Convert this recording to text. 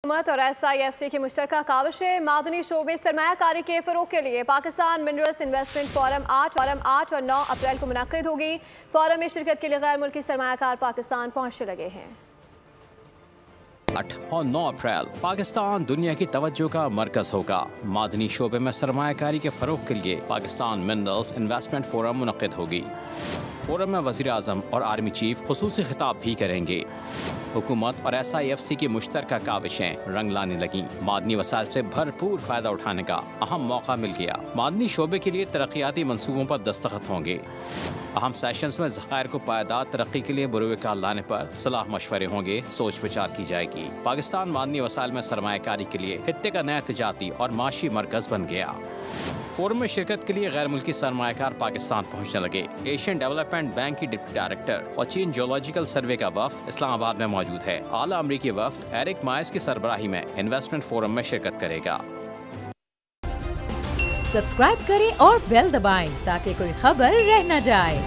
हुकूमत और SIFC की मुश्तरका काविशें मादनी शोबे सरमायाकारी के फ़रोग़ के लिए पाकिस्तान मिनरल्स इन्वेस्टमेंट फोरम 8 और 9 अप्रैल को मुनक़्क़िद होगी। फोरम में शिरकत के लिए गैर मुल्की सरमायाकार पाकिस्तान पहुँचने लगे हैं। 8 और 9 अप्रैल पाकिस्तान दुनिया की तवज्जो का मरकज होगा। मादनी शोबे में सरमायाकारी के फ़रोग़ के लिए पाकिस्तान मिनरल्स इन्वेस्टमेंट फोरम मुनक़्क़िद होगी। फोरम में वज़ीर आज़म और आर्मी चीफ ख़ुसूसी खिताब भी करेंगे। हुकूमत और SIFC की मुश्तरका काविशें रंग लाने लगी। मादनी वसाइल से भरपूर फ़ायदा उठाने का अहम मौका मिल गया। मादनी शोबे के लिए तरक्याती मनसूबों पर दस्तखत होंगे। अहम सेशंस में ज़खायर को पायदार तरक्की के लिए बुरुएकार लाने पर सलाह मशवरे होंगे, सोच विचार की जाएगी। पाकिस्तान मादनी वसाइल में सरमायाकारी के लिए खित्ते का नया तिजारती और माशी मरकज़ बन गया। फोरम में शिरकत के लिए गैर मुल्की सरमायाकार पाकिस्तान पहुँचने लगे। एशियन डेवलपमेंट बैंक की डिप्टी डायरेक्टर और चीन जियोलॉजिकल सर्वे का वफ्द इस्लामाबाद में मौजूद है। आला अमरीकी वफ्द एरिक माइस की सरबराही में इन्वेस्टमेंट फोरम में शिरकत करेगा। सब्सक्राइब करें और बेल दबाएं ताकि कोई खबर रह न जाए।